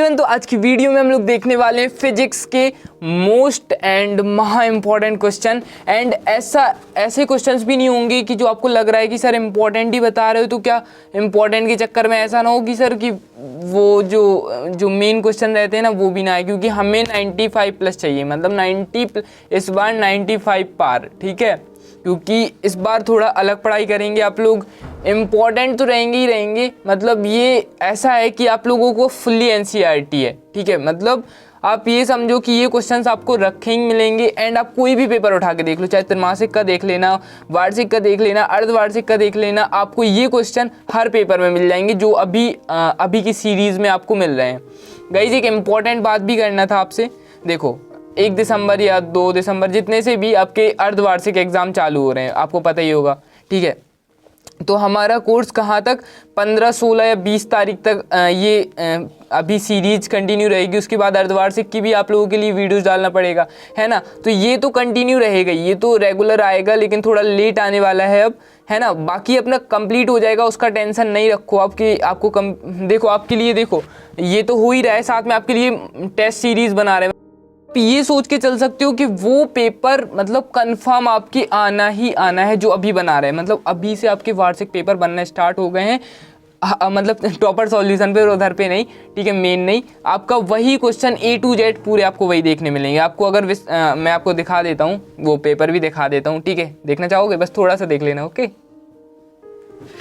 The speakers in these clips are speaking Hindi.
एवरीवन, तो आज की वीडियो में हम लोग देखने वाले हैं फिजिक्स के मोस्ट एंड महा इम्पॉर्टेंट क्वेश्चन। एंड ऐसे क्वेश्चंस भी नहीं होंगे कि जो आपको लग रहा है कि सर इम्पॉर्टेंट ही बता रहे हो, तो क्या इम्पॉर्टेंट के चक्कर में ऐसा ना हो कि सर कि वो जो मेन क्वेश्चन रहते हैं ना वो भी ना आए, क्योंकि हमें 95+ चाहिए, मतलब 90 इस बार 95 पार, ठीक है। क्योंकि इस बार थोड़ा अलग पढ़ाई करेंगे आप लोग, इम्पॉर्टेंट तो रहेंगे ही रहेंगे, मतलब ये ऐसा है कि आप लोगों को फुल्ली एनसीईआरटी है, ठीक है। मतलब आप ये समझो कि ये क्वेश्चंस आपको रखे ही मिलेंगे। एंड आप कोई भी पेपर उठा के देख लो, चाहे त्रैमासिक का देख लेना, वार्षिक का देख लेना, अर्धवार्षिक का देख लेना, आपको ये क्वेश्चन हर पेपर में मिल जाएंगे जो अभी की सीरीज़ में आपको मिल रहे हैं। गाइस, एक इम्पॉर्टेंट बात भी करना था आपसे। देखो, 1 दिसंबर या 2 दिसंबर जितने से भी आपके अर्धवार्षिक एग्ज़ाम चालू हो रहे हैं, आपको पता ही होगा, ठीक है। तो हमारा कोर्स कहाँ तक 15, 16 या 20 तारीख तक ये अभी सीरीज कंटिन्यू रहेगी। उसके बाद अर्धवार्षिक की भी आप लोगों के लिए वीडियोस डालना पड़ेगा, है ना। तो ये तो कंटिन्यू रहेगा, ये तो रेगुलर आएगा, लेकिन थोड़ा लेट आने वाला है अब, है ना। बाकी अपना कंप्लीट हो जाएगा, उसका टेंशन नहीं रखो। देखो आपके लिए, देखो ये तो हो ही रहा है, साथ में आपके लिए टेस्ट सीरीज़ बना रहे हैं। ये सोच के चल सकते हो कि वो पेपर मतलब कंफर्म आपके आना ही आना है जो अभी बना रहे हैं। मतलब अभी से आपके वार्षिक पेपर बनना स्टार्ट हो गए हैं, मतलब टॉपर सॉल्यूशन पे और उधर पे नहीं, ठीक है, मेन नहीं। आपका वही क्वेश्चन A to Z पूरे आपको वही देखने मिलेंगे। आपको अगर मैं आपको दिखा देता हूँ, वो पेपर भी दिखा देता हूँ, ठीक है। देखना चाहोगे? बस थोड़ा सा देख लेना, ओके।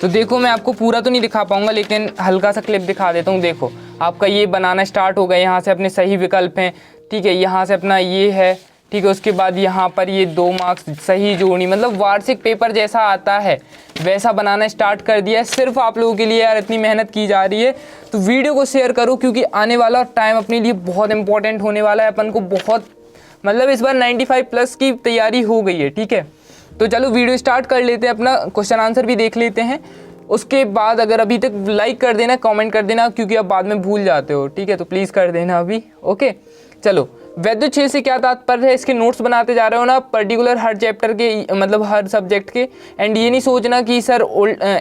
तो देखो, मैं आपको पूरा तो नहीं दिखा पाऊंगा, लेकिन हल्का सा क्लिप दिखा देता हूँ। देखो, आपका ये बनाना स्टार्ट हो गया, यहाँ से अपने सही विकल्प हैं, ठीक है, यहाँ से अपना ये है, ठीक है। उसके बाद यहाँ पर ये 2 मार्क्स सही जोड़नी, मतलब वार्षिक पेपर जैसा आता है वैसा बनाना स्टार्ट कर दिया है। सिर्फ आप लोगों के लिए यार इतनी मेहनत की जा रही है, तो वीडियो को शेयर करो, क्योंकि आने वाला टाइम अपने लिए बहुत इंपॉर्टेंट होने वाला है। अपन को बहुत, मतलब इस बार 95+ की तैयारी हो गई है, ठीक है। तो चलो वीडियो स्टार्ट कर लेते हैं, अपना क्वेश्चन आंसर भी देख लेते हैं। उसके बाद अगर अभी तक लाइक कर देना, कमेंट कर देना, क्योंकि आप बाद में भूल जाते हो, ठीक है। तो प्लीज़ कर देना अभी, ओके। चलो, वैद्युत क्षेत्र से क्या तात्पर्य है? इसके नोट्स बनाते जा रहे हो ना, पर्टिकुलर हर चैप्टर के, मतलब हर सब्जेक्ट के। एंड ये नहीं सोचना कि सर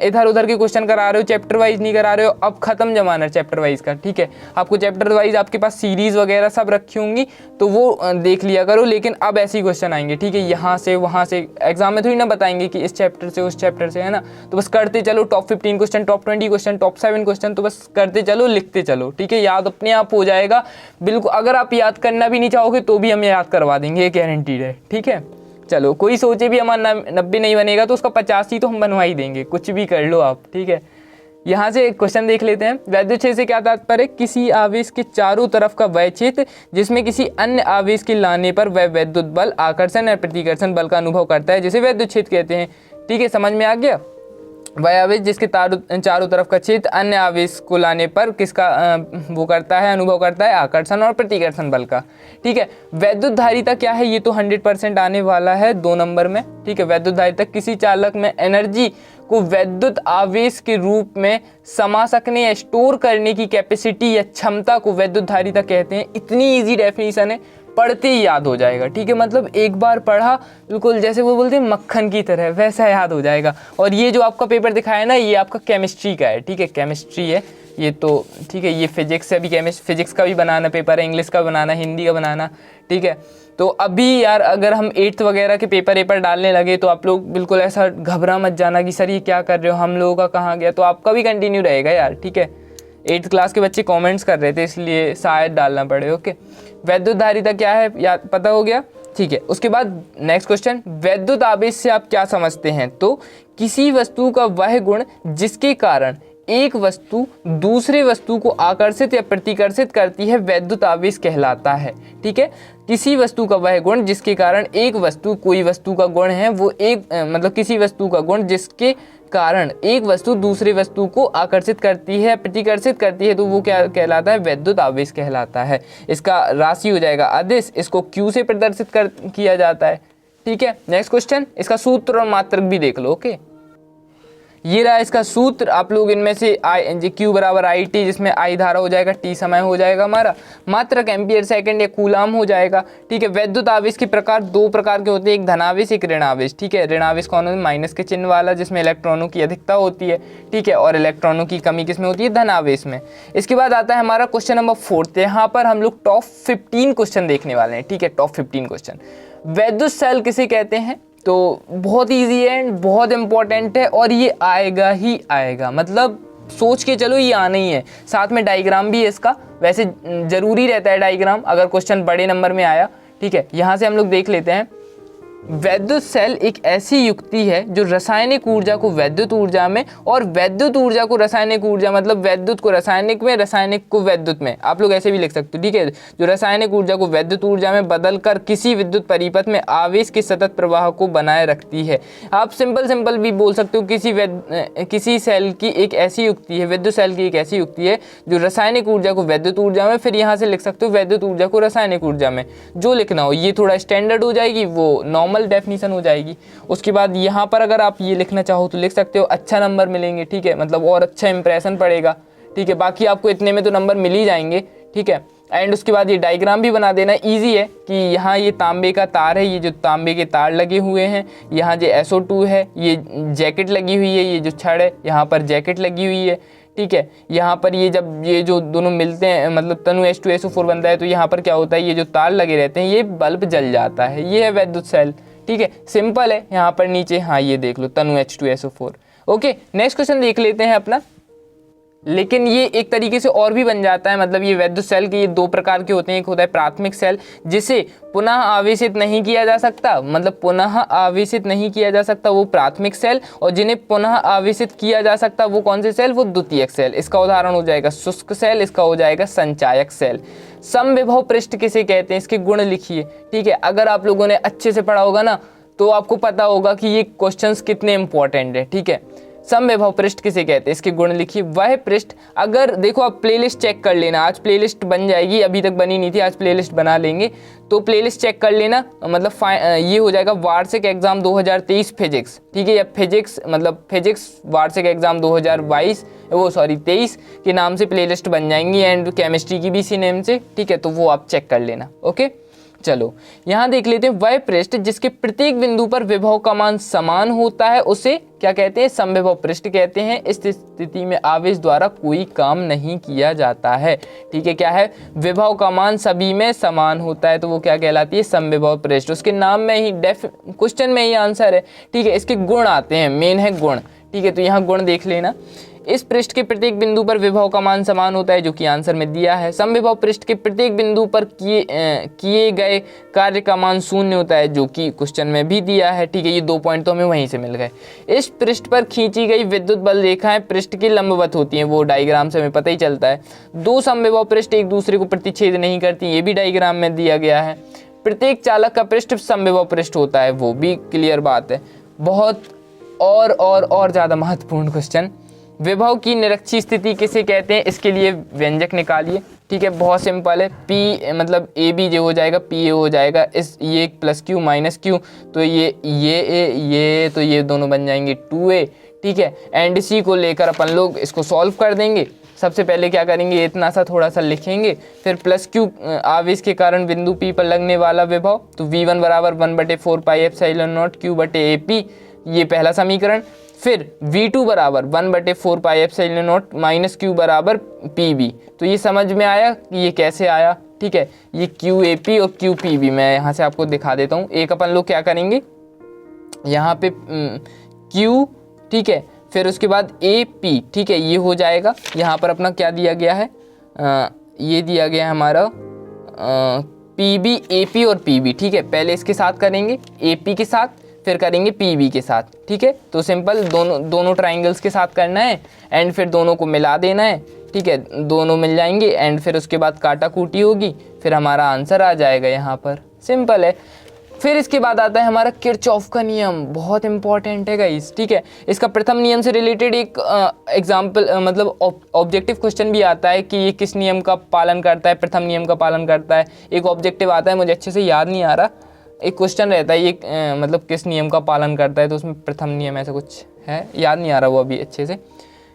इधर उधर के क्वेश्चन करा रहे हो, चैप्टर वाइज नहीं करा रहे हो। अब खत्म जमाना चैप्टर वाइज का, ठीक है। आपको चैप्टर वाइज आपके पास सीरीज वगैरह सब रखी होंगी, तो वो देख लिया करो। लेकिन अब ऐसे ही क्वेश्चन आएंगे, ठीक है, यहाँ से वहाँ से। एग्जाम में थोड़ी ना बताएंगे कि इस चैप्टर से उस चैप्टर से, है ना। तो बस करते चलो, top 15 question, top 20 question, top 7 question, तो बस करते चलो, लिखते चलो, ठीक है। याद अपने आप हो जाएगा बिल्कुल। अगर आप याद करना भी नहीं चाहोगे तो भी हम याद करवा देंगे, ये गारंटीड है, ठीक है। चलो, कोई सोचे भी हमारा 90 नहीं बनेगा तो उसका 85 तो हम बनवा ही देंगे, कुछ भी कर लो आप, ठीक है। यहाँ से क्वेश्चन देख लेते हैं। वैद्युत क्षेत्र से क्या तात्पर्य? किसी आवेश के चारों तरफ का वह क्षेत्र जिसमें किसी अन्य आवेश के लाने पर वह वैद्युत बल, आकर्षण या प्रतिकर्षण बल का अनुभव करता है, जिसे वैद्युत क्षेत्र कहते हैं, ठीक है। समझ में आ गया? वह आवेश जिसके चारों तरफ का क्षेत्र अन्य आवेश को लाने पर किसका वो करता है, अनुभव करता है, आकर्षण और प्रतिकर्षण बल का, ठीक है। वैद्युत धारिता क्या है? ये तो 100% आने वाला है 2 नंबर में, ठीक है। वैद्युत धारिता किसी चालक में एनर्जी को वैद्युत आवेश के रूप में समा सकने या स्टोर करने की कैपेसिटी या क्षमता को वैद्युत धारिता कहते हैं। इतनी इजी डेफिनेशन है, पढ़ते ही याद हो जाएगा, ठीक है। मतलब एक बार पढ़ा, बिल्कुल जैसे वो बोलते हैं मक्खन की तरह, वैसा याद हो जाएगा। और ये जो आपका पेपर दिखाया ना, ये आपका केमिस्ट्री का है, ठीक है, केमिस्ट्री है ये तो, ठीक है। ये फिजिक्स से भी फिजिक्स का भी बनाना पेपर है, इंग्लिश का बनाना, हिंदी का बनाना, ठीक है। तो अभी यार अगर हम 8th वगैरह के पेपर डालने लगे तो आप लोग बिल्कुल ऐसा घबरा मत जाना कि सर ये क्या कर रहे हो, हम लोगों का कहाँ गया। तो आपका भी कंटिन्यू रहेगा यार, ठीक है। 8th क्लास के बच्चे कमेंट्स कर रहे थे, इसलिए शायद डालना पड़े, ओके। वैद्युत धारिता क्या है, याद पता हो गया, ठीक है। उसके बाद नेक्स्ट क्वेश्चन, वैद्युत आवेश से आप क्या समझते हैं? तो किसी वस्तु का वह गुण जिसके कारण एक वस्तु दूसरे वस्तु को आकर्षित या प्रतिकर्षित करती है, वैद्युत आवेश कहलाता है, ठीक है। किसी वस्तु का वह गुण जिसके कारण एक वस्तु, कोई वस्तु का गुण है वो एक, मतलब किसी वस्तु का गुण जिसके कारण एक वस्तु दूसरे वस्तु को आकर्षित करती है, प्रतिकर्षित करती है, तो वो क्या कहलाता है? वैद्युत आवेश कहलाता है। इसका राशि हो जाएगा अदिश, इसको Q से प्रदर्शित किया जाता है, ठीक है। नेक्स्ट क्वेश्चन, इसका सूत्र और मात्रक भी देख लो, ओके। ये रहा इसका सूत्र। आप लोग इनमें से आई क्यू बराबर आई टी, जिसमें आई धारा हो जाएगा, टी समय हो जाएगा हमारा, मात्रक एम्पियर सेकंड या कूलाम हो जाएगा। ठीक है, वैद्युत आवेश के प्रकार दो प्रकार के होते हैं, एक धनावेश एक ऋणावेश। ठीक है, ऋणावेश कौन है? माइनस के चिन्ह वाला, जिसमें इलेक्ट्रॉनों की अधिकता होती है। ठीक है, और इलेक्ट्रॉनों की कमी किसमें होती है? धनावेश में। इसके बाद आता है हमारा क्वेश्चन नंबर 4। यहाँ पर हम लोग टॉप 15 क्वेश्चन देखने वाले हैं। ठीक है, टॉप 15 क्वेश्चन। वैद्युत सेल किसे कहते हैं? तो बहुत ईजी है एंड बहुत इंपॉर्टेंट है, और ये आएगा ही आएगा, मतलब सोच के चलो ये आना ही है। साथ में डायग्राम भी है इसका, वैसे जरूरी रहता है डायग्राम अगर क्वेश्चन बड़े नंबर में आया। ठीक है, यहाँ से हम लोग देख लेते हैं। वैद्युत सेल एक ऐसी युक्ति है जो रासायनिक ऊर्जा को वैद्युत ऊर्जा में और वैद्युत ऊर्जा को रासायनिक ऊर्जा, मतलब वैद्युत को रासायनिक में, रासायनिक को वैद्युत में, आप लोग ऐसे भी लिख सकते हो। ठीक है, जो रासायनिक ऊर्जा को वैद्युत ऊर्जा में बदलकर किसी विद्युत परिपथ में आवेश के सतत प्रवाह को बनाए रखती है। आप सिंपल भी बोल सकते हो, किसी सेल की एक ऐसी युक्ति है, विद्युत सेल की एक ऐसी युक्ति है जो रासायनिक ऊर्जा को वैद्युत ऊर्जा में, फिर यहाँ से लिख सकते हो वैद्युत ऊर्जा को रासायनिक ऊर्जा में, जो लिखना हो। ये थोड़ा स्टैंडर्ड हो जाएगी, वो नॉर्मल डेफिनेशन हो जाएगी। उसके बाद यहाँ पर अगर आप ये लिखना चाहो तो लिख सकते हो, अच्छा नंबर मिलेंगे। ठीक है, मतलब और अच्छा इंप्रेशन पड़ेगा। ठीक है, बाकी आपको इतने में तो नंबर मिल ही जाएंगे। ठीक है, एंड उसके बाद ये डायग्राम भी बना देना, इजी है कि यहाँ ये तांबे का तार है, ये जो तांबे के तार लगे हुए हैं, यहाँ जो SO2 है, ये जैकेट लगी हुई है, ये जो छड़ है यहाँ पर जैकेट लगी हुई है। ठीक है, यहाँ पर ये जब ये जो दोनों मिलते हैं, मतलब तनु H2SO4 बनता है, तो यहाँ पर क्या होता है, ये जो तार लगे रहते हैं, ये बल्ब जल जाता है। ये है वैद्युत सेल। ठीक है, सिंपल है। यहाँ पर नीचे हाँ ये देख लो, तनु H2SO4। ओके, नेक्स्ट क्वेश्चन देख लेते हैं अपना। लेकिन ये एक तरीके से और भी बन जाता है, मतलब ये वैद्युत सेल के ये दो प्रकार के होते हैं। एक होता है प्राथमिक सेल, जिसे पुनः आवेशित नहीं किया जा सकता, मतलब पुनः आवेशित नहीं किया जा सकता, वो प्राथमिक सेल। और जिन्हें पुनः आवेशित किया जा सकता, वो कौन से सेल? वो द्वितीयक सेल। इसका उदाहरण हो जाएगा शुष्क सेल, इसका हो जाएगा संचायक सेल। समविभव पृष्ठ किसे कहते हैं? इसके गुण लिखिए। ठीक है, अगर आप लोगों ने अच्छे से पढ़ा होगा ना, तो आपको पता होगा कि ये क्वेश्चंस कितने इंपॉर्टेंट है। ठीक है, समविभव पृष्ठ किसे कहते हैं? इसके गुण लिखिए। वह पृष्ठ, अगर देखो आप प्लेलिस्ट चेक कर लेना, आज प्लेलिस्ट बन जाएगी, अभी तक बनी नहीं थी, आज प्लेलिस्ट बना लेंगे, तो प्लेलिस्ट चेक कर लेना। मतलब ये हो जाएगा वार्षिक एग्जाम 2023 फिजिक्स। ठीक है, या फिजिक्स मतलब फिजिक्स वार्षिक एग्जाम 2023 के नाम से प्लेलिस्ट बन जाएंगी, एंड केमिस्ट्री की भी इसी नेम से। ठीक है, तो वो आप चेक कर लेना। ओके, चलो यहाँ देख लेते हैं। वह पृष्ठ जिसके प्रत्येक बिंदु पर विभव का मान समान होता है, उसे क्या कहते हैं? समविभव पृष्ठ कहते हैं। इस स्थिति में आवेश द्वारा कोई काम नहीं किया जाता है। ठीक है, क्या है? विभव का मान सभी में समान होता है, तो वो क्या कहलाती है? समविभव पृष्ठ। उसके नाम में ही क्वेश्चन में ही आंसर है। ठीक है, इसके गुण आते हैं, मेन है गुण। ठीक है, तो यहाँ गुण देख लेना। इस पृष्ठ के प्रत्येक बिंदु पर विभव का मान समान होता है, जो कि आंसर में दिया है। समविभव पृष्ठ के प्रत्येक बिंदु पर किए गए कार्य का मान शून्य होता है, जो कि क्वेश्चन में भी दिया है। ठीक है, ये 2 पॉइंट तो हमें वहीं से मिल गए। इस पृष्ठ पर खींची गई विद्युत बल रेखाएं पृष्ठ की लंबवत होती हैं, वो डायग्राम से हमें पता ही चलता है। दो समविभव पृष्ठ एक दूसरे को प्रतिच्छेद नहीं करती, ये भी डायग्राम में दिया गया है। प्रत्येक चालक का पृष्ठ समविभव पृष्ठ होता है, वो भी क्लियर बात है। बहुत और ज़्यादा महत्वपूर्ण क्वेश्चन, विभव की निरक्षीय स्थिति किसे कहते हैं? इसके लिए व्यंजक निकालिए। ठीक है, बहुत सिंपल है। P मतलब ए बी जो हो जाएगा, PA हो जाएगा। इस ये प्लस Q माइनस Q, तो ये तो ये दोनों बन जाएंगे 2A। ठीक है, एंड C को लेकर अपन लोग इसको सॉल्व कर देंगे। सबसे पहले क्या करेंगे, इतना सा थोड़ा सा लिखेंगे, फिर प्लस Q आवेश के कारण बिंदु P पर लगने वाला विभव, तो V1 बराबर 1/4 पाई एप्सिलॉन नॉट Q बटे AP, ये पहला समीकरण। फिर V2 बराबर 1/4 pi epsilon not minus Q बराबर PB। तो ये समझ में आया कि ये कैसे आया? ठीक है, ये QAP और QPB मैं यहाँ से आपको दिखा देता हूँ। एक अपन लोग क्या करेंगे, यहाँ पे Q, ठीक है, फिर उसके बाद AP। ठीक है, ये हो जाएगा। यहाँ पर अपना क्या दिया गया है, ये दिया गया है हमारा PB, AP और PB। ठीक है, पहले इसके साथ करेंगे, AP के साथ, फिर करेंगे PB के साथ। ठीक है, तो सिंपल दोनों ट्राइंगल्स के साथ करना है, एंड फिर दोनों को मिला देना है। ठीक है, दोनों मिल जाएंगे, एंड फिर उसके बाद काटा कूटी होगी, फिर हमारा आंसर आ जाएगा यहाँ पर। सिंपल है। फिर इसके बाद आता है हमारा किरचॉफ का नियम, बहुत इंपॉर्टेंट है गाइस। ठीक है, इसका प्रथम नियम से रिलेटेड एक एग्जाम्पल मतलब ऑब्जेक्टिव क्वेश्चन भी आता है कि ये किस नियम का पालन करता है, प्रथम नियम का पालन करता है। एक ऑब्जेक्टिव आता है, मुझे अच्छे से याद नहीं आ रहा, एक क्वेश्चन रहता है ये मतलब किस नियम का पालन करता है, तो उसमें प्रथम नियम ऐसा कुछ है, याद नहीं आ रहा वो अभी अच्छे से।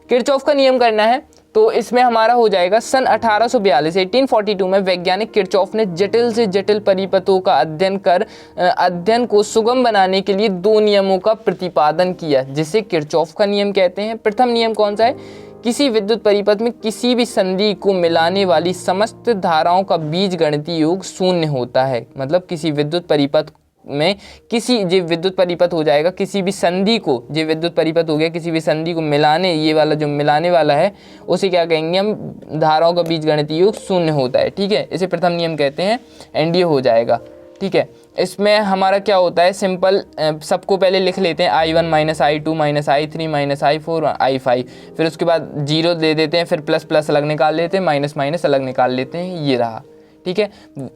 किरचॉफ का नियम करना है, तो इसमें हमारा हो जाएगा सन 1842 1842 में वैज्ञानिक किरचॉफ ने जटिल से जटिल परिपथों का अध्ययन को सुगम बनाने के लिए 2 नियमों का प्रतिपादन किया, जिसे किरचॉफ का नियम कहते हैं। प्रथम नियम कौन सा है? किसी विद्युत परिपथ में किसी भी संधि को मिलाने वाली समस्त धाराओं का बीजगणितीय योग शून्य होता है। मतलब किसी विद्युत परिपथ में किसी जो विद्युत परिपथ हो जाएगा, किसी भी संधि को, जो विद्युत परिपथ हो गया, किसी भी संधि को मिलाने, ये वाला जो मिलाने वाला है उसे क्या कहेंगे हम? धाराओं का बीजगणितीय योग शून्य होता है। ठीक है, इसे प्रथम नियम कहते हैं एंड ये हो जाएगा। ठीक है, इसमें हमारा क्या होता है? सिंपल, सबको पहले लिख लेते हैं I1 minus I2 minus I3 minus I4 I5, फिर उसके बाद 0 दे देते हैं, फिर प्लस प्लस अलग निकाल लेते हैं, माइनस माइनस अलग निकाल लेते हैं, ये रहा। ठीक है,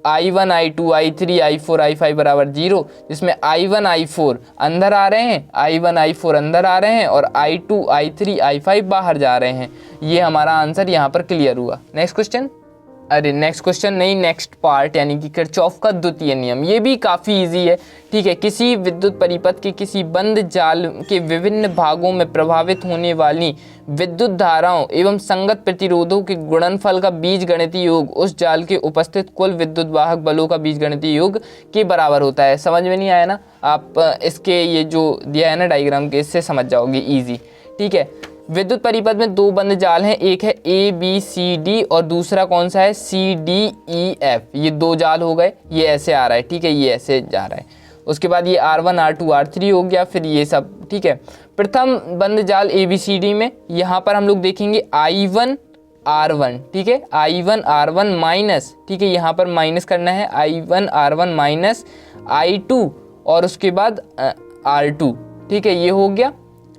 I1 I2 I3 I4 I5 बराबर 0, जिसमें I1 I4 अंदर आ रहे हैं, I1 I4 अंदर आ रहे हैं और I2 I3 I5 बाहर जा रहे हैं। ये हमारा आंसर यहाँ पर क्लियर हुआ। नेक्स्ट क्वेश्चन, अरे नेक्स्ट क्वेश्चन नहीं, नेक्स्ट पार्ट, यानी कि किरचॉफ का द्वितीय नियम। ये भी काफ़ी इजी है। ठीक है, किसी विद्युत परिपथ के किसी बंद जाल के विभिन्न भागों में प्रभावित होने वाली विद्युत धाराओं एवं संगत प्रतिरोधों के गुणनफल का बीजगणितीय योग उस जाल के उपस्थित कुल विद्युत वाहक बलों का बीजगणितीय योग के बराबर होता है। समझ में नहीं आया ना? आप इसके ये जो दिया है ना डायग्राम के, इससे समझ जाओगे ईजी। ठीक है, विद्युत परिपथ में 2 बंद जाल हैं, एक है ABCD और दूसरा कौन सा है? CDEF। ये 2 जाल हो गए, ये ऐसे आ रहा है। ठीक है, ये ऐसे जा रहा है। उसके बाद ये R1 R2 R3 हो गया, फिर ये सब। ठीक है, प्रथम बंद जाल ABCD में यहाँ पर हम लोग देखेंगे I1 R1। ठीक है, I1 R1 माइनस, ठीक है, यहाँ पर माइनस करना है, I1 R1 माइनस I2 और उसके बाद R2। ठीक है, ये हो गया,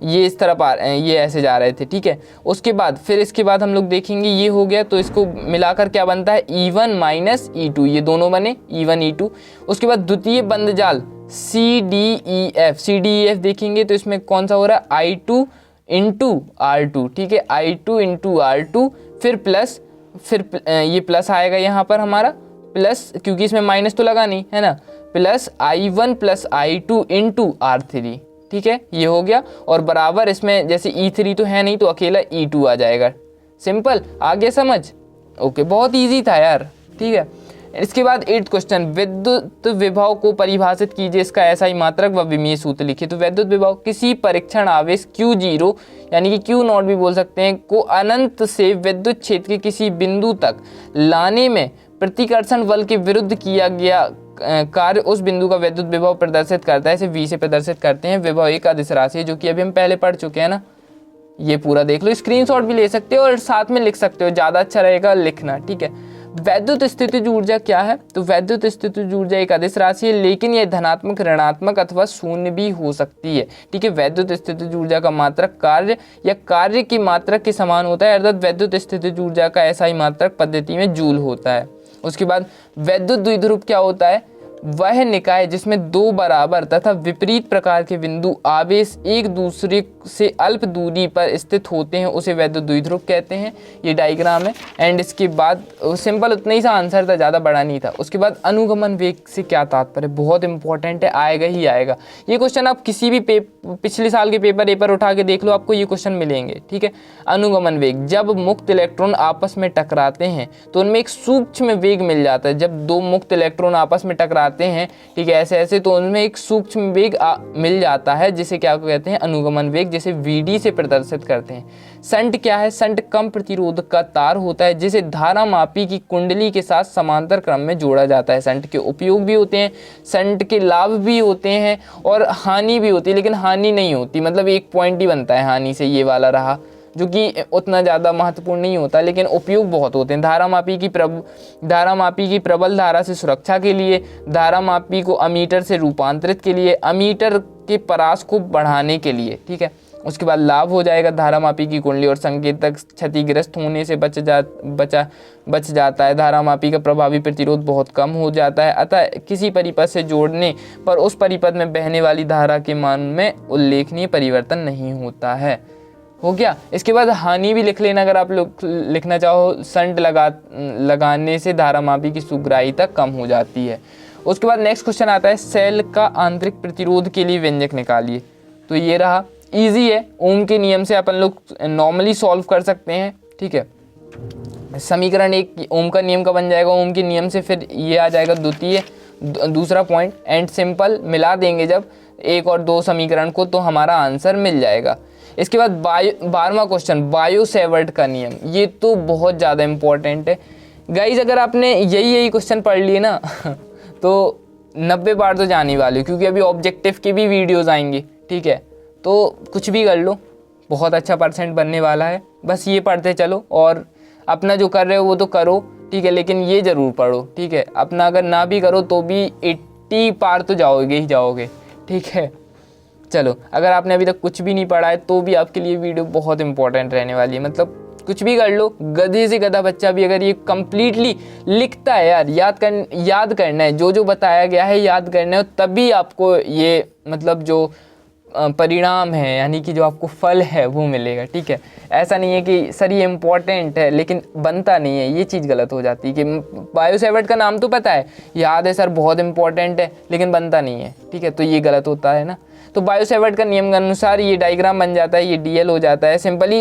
ये इस तरफ ये ऐसे जा रहे थे। ठीक है, उसके बाद फिर इसके बाद हम लोग देखेंगे, ये हो गया, तो इसको मिलाकर क्या बनता है? E1 माइनस E2, ये दोनों बने E1 E2। उसके बाद द्वितीय बंद जाल CDEF देखेंगे तो इसमें कौन सा हो रहा है? I2 into R2। ठीक है, I2 इंटू R2, फिर प्लस, फिर ये प्लस आएगा यहाँ पर हमारा प्लस, क्योंकि इसमें माइनस तो लगा नहीं है ना, plus I1 plus I2 into R3। ठीक है, ये हो गया, और बराबर इसमें जैसे E3 तो है नहीं तो अकेला E2 आ जाएगा। सिंपल, आगे समझ? ओके, बहुत इजी था यार। ठीक है, इसके बाद 8th क्वेश्चन, विद्युत विभव को परिभाषित कीजिए, इसका एसआई मात्रक व विमीय सूत्र लिखिए। तो विद्युत विभव किसी परीक्षण आवेश Q0 यानी कि Q0 भी बोल सकते हैं को अनंत से विद्युत क्षेत्र के किसी बिंदु तक लाने में प्रतिकर्षण बल के विरुद्ध किया गया कार्य उस बिंदु का विद्युत विभव प्रदर्शित करता है। इसे V से प्रदर्शित करते हैं। विभव एक अदिश राशि है, जो कि अभी हम पहले पढ़ चुके हैं ना। ये पूरा देख लो, स्क्रीनशॉट भी ले सकते हो और साथ में लिख सकते हो, ज़्यादा अच्छा रहेगा लिखना। ठीक है, वैद्युत स्थितिज ऊर्जा क्या है? तो वैद्युत स्थितिज ऊर्जा एक अदिश राशि है, लेकिन यह धनात्मक, ऋणात्मक अथवा शून्य भी हो सकती है। ठीक है, वैद्युत स्थितिज ऊर्जा का मात्रक कार्य या कार्य की मात्रक के समान होता है, अर्थात वैद्युत स्थितिज ऊर्जा का एसआई मात्रक पद्धति में जूल होता है। उसके बाद वैद्युत द्विध्रुव क्या होता है? वह निकाय जिसमें 2 बराबर तथा विपरीत प्रकार के बिंदु आवेश एक दूसरे से अल्प दूरी पर स्थित होते हैं, उसे वैद्युत द्विध्रुव कहते हैं। ये डायग्राम है। एंड इसके बाद सिंपल उतना ही सा आंसर था, ज़्यादा बड़ा नहीं था। उसके बाद अनुगमन वेग से क्या तात्पर्य? बहुत इंपॉर्टेंट है, आएगा ही आएगा ये क्वेश्चन। आप किसी भी पिछले साल के पेपर उठा के देख लो, आपको ये क्वेश्चन मिलेंगे। ठीक है, अनुगमन वेग, जब मुक्त इलेक्ट्रॉन आपस में टकराते हैं तो उनमें एक सूक्ष्म वेग मिल जाता है। जब 2 मुक्त इलेक्ट्रॉन आपस में टकराते हैं, ठीक है, ऐसे ऐसे, तो उनमें एक सूक्ष्म वेग मिल जाता है, जिसे क्या कहते हैं? अनुगमन वेग, जिसे VD से प्रदर्शित करते हैं। संट क्या है? संट कम प्रतिरोध का तार होता है, जिसे धारा मापी की कुंडली के साथ समांतर क्रम में जोड़ा जाता है। संट के उपयोग भी होते हैं, संट के लाभ भी होते हैं और हानि भी होती है, लेकिन हानि नहीं होती, मतलब एक पॉइंट ही बनता है हानि से, ये वाला रहा, जो कि उतना ज़्यादा महत्वपूर्ण नहीं होता, लेकिन उपयोग बहुत होते हैं। धारा मापी की प्रबल धारा से सुरक्षा के लिए, धारा मापी को अमीटर से रूपांतरित के लिए, अमीटर के परास को बढ़ाने के लिए। ठीक है, उसके बाद लाभ हो जाएगा, धारा मापी की कुंडली और संकेतक क्षतिग्रस्त होने से बच जाता है। धारा मापी का प्रभावी प्रतिरोध बहुत कम हो जाता है, अतः किसी परिपथ से जोड़ने पर उस परिपथ में बहने वाली धारा के मान में उल्लेखनीय परिवर्तन नहीं होता है। हो गया। इसके बाद हानि भी लिख लेना अगर आप लोग लिखना चाहो। संट लगाने से धारा मापी की सुग्राह्यता कम हो जाती है। उसके बाद नेक्स्ट क्वेश्चन आता है, सेल का आंतरिक प्रतिरोध के लिए व्यंजक निकालिए। तो ये रहा, इजी है, ओम के नियम से अपन लोग नॉर्मली सॉल्व कर सकते हैं, ठीक है। समीकरण एक ओम का नियम का बन जाएगा, ओम के नियम से फिर ये आ जाएगा द्वितीय दूसरा पॉइंट, एंड सिंपल मिला देंगे जब एक और दो समीकरण को तो हमारा आंसर मिल जाएगा। इसके बाद 12वां क्वेश्चन बायो सेवर्ट का नियम, ये तो बहुत ज़्यादा इंपॉर्टेंट है गाइज। अगर आपने यही क्वेश्चन पढ़ लिए ना तो 90 बार तो जाने वाले, क्योंकि अभी ऑब्जेक्टिव के भी वीडियोस आएंगे, ठीक है। तो कुछ भी कर लो, बहुत अच्छा परसेंट बनने वाला है, बस ये पढ़ते चलो और अपना जो कर रहे हो वो तो करो, ठीक है, लेकिन ये ज़रूर पढ़ो, ठीक है। अपना अगर ना भी करो तो भी 80 पार तो जाओगे ही जाओगे, ठीक है। चलो, अगर आपने अभी तक कुछ भी नहीं पढ़ा है तो भी आपके लिए वीडियो बहुत इंपॉर्टेंट रहने वाली है। मतलब कुछ भी कर लो, गधे से गधा बच्चा भी अगर ये कंप्लीटली लिखता है यार, याद करना है, जो बताया गया है याद करना है, तभी आपको ये मतलब जो परिणाम है यानी कि जो आपको फल है वो मिलेगा, ठीक है। ऐसा नहीं है कि सर ये इम्पॉर्टेंट है लेकिन बनता नहीं है, ये चीज़ गलत हो जाती है कि बायो सेवर्ट का नाम तो पता है, याद है सर बहुत इंपॉर्टेंट है लेकिन बनता नहीं है, ठीक है, तो ये गलत होता है ना। तो बायो सेवर्ट का नियम के अनुसार ये डायग्राम बन जाता है, ये डीएल हो जाता है। सिंपली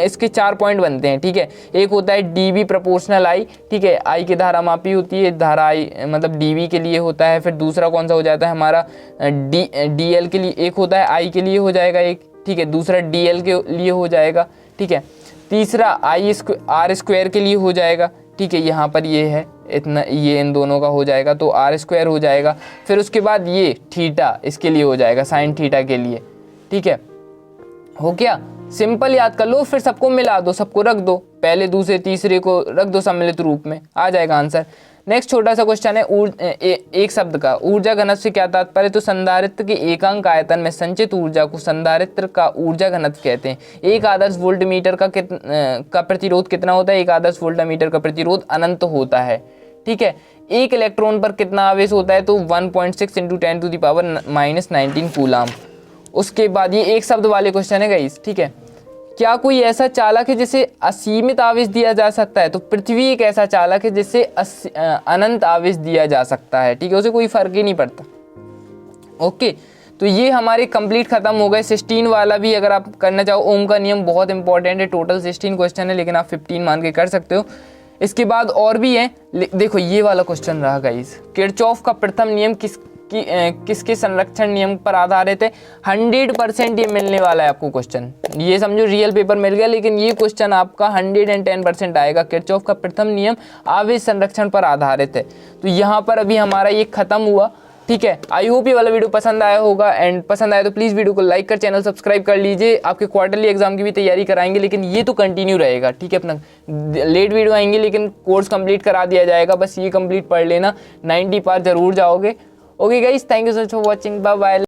इसके 4 पॉइंट बनते हैं, ठीक है। एक होता है डीबी प्रोपोर्शनल आई, ठीक है, आई की धारा मापी होती है, धारा आई मतलब डीबी के लिए होता है। फिर दूसरा कौन सा हो जाता है हमारा डीएल के लिए, एक होता है आई के लिए हो जाएगा एक, ठीक है, दूसरा डीएल के लिए हो जाएगा, ठीक है। तीसरा आर स्क्वायर के लिए हो जाएगा, ठीक है, यहाँ पर ये है इतना, ये इन दोनों का हो जाएगा तो आर स्क्वायर हो जाएगा। फिर उसके बाद ये थीटा इसके लिए हो जाएगा, साइन थीटा के लिए, ठीक है। हो गया, सिंपल याद कर लो, फिर सबको मिला दो, सबको रख दो, पहले दूसरे तीसरे को रख दो सम्मिलित रूप में, आ जाएगा आंसर। नेक्स्ट छोटा सा क्वेश्चन है एक शब्द का, ऊर्जा घनत्व से क्या तात्पर्य। तो संधारित्र के एकांक आयतन में संचित ऊर्जा को संधारित्र का ऊर्जा घनत्व कहते हैं। एक आदर्श वोल्टमीटर का प्रतिरोध कितना होता है। एक आदर्श वोल्टमीटर का प्रतिरोध अनंत होता है, ठीक है। एक इलेक्ट्रॉन पर कितना आवेश होता है। तो 1.6 × 10⁻⁻19 कूलाम। उसके बाद ये एक शब्द वाले क्वेश्चन है गाइस, ठीक है। क्या कोई ऐसा चालक है जिसे असीमित आवेश दिया जा सकता है। तो पृथ्वी एक ऐसा चालक है जिससे अनंत आवेश दिया जा सकता है, ठीक है, उसे कोई फर्क ही नहीं पड़ता। ओके, तो ये हमारे कंप्लीट खत्म हो गए। 16 वाला भी अगर आप करना चाहो, ओम का नियम बहुत इंपॉर्टेंट है, टोटल 16 क्वेश्चन है लेकिन आप 15 मान के कर सकते हो। इसके बाद और भी है, देखो ये वाला क्वेश्चन रहा गाइस, किरचॉफ का प्रथम नियम किसके संरक्षण नियम पर आधारित है। 100% ये मिलने वाला है आपको क्वेश्चन, ये समझो रियल पेपर मिल गया, लेकिन ये क्वेश्चन आपका 110% आएगा। किरचॉफ का प्रथम नियम आवेश संरक्षण पर आधारित है। तो यहाँ पर अभी हमारा ये खत्म हुआ, ठीक है। आई होप ये वाला वीडियो पसंद आया होगा, एंड पसंद आया तो प्लीज़ वीडियो को लाइक कर, चैनल सब्सक्राइब कर लीजिए। आपके क्वार्टरली एग्जाम की भी तैयारी कराएंगे, लेकिन ये तो कंटिन्यू रहेगा, ठीक है। अपना लेट वीडियो आएंगे लेकिन कोर्स कंप्लीट करा दिया जाएगा, बस ये कंप्लीट पढ़ लेना, 90 पार जरूर जाओगे। Okay guys, thank you so much for watching, bye bye.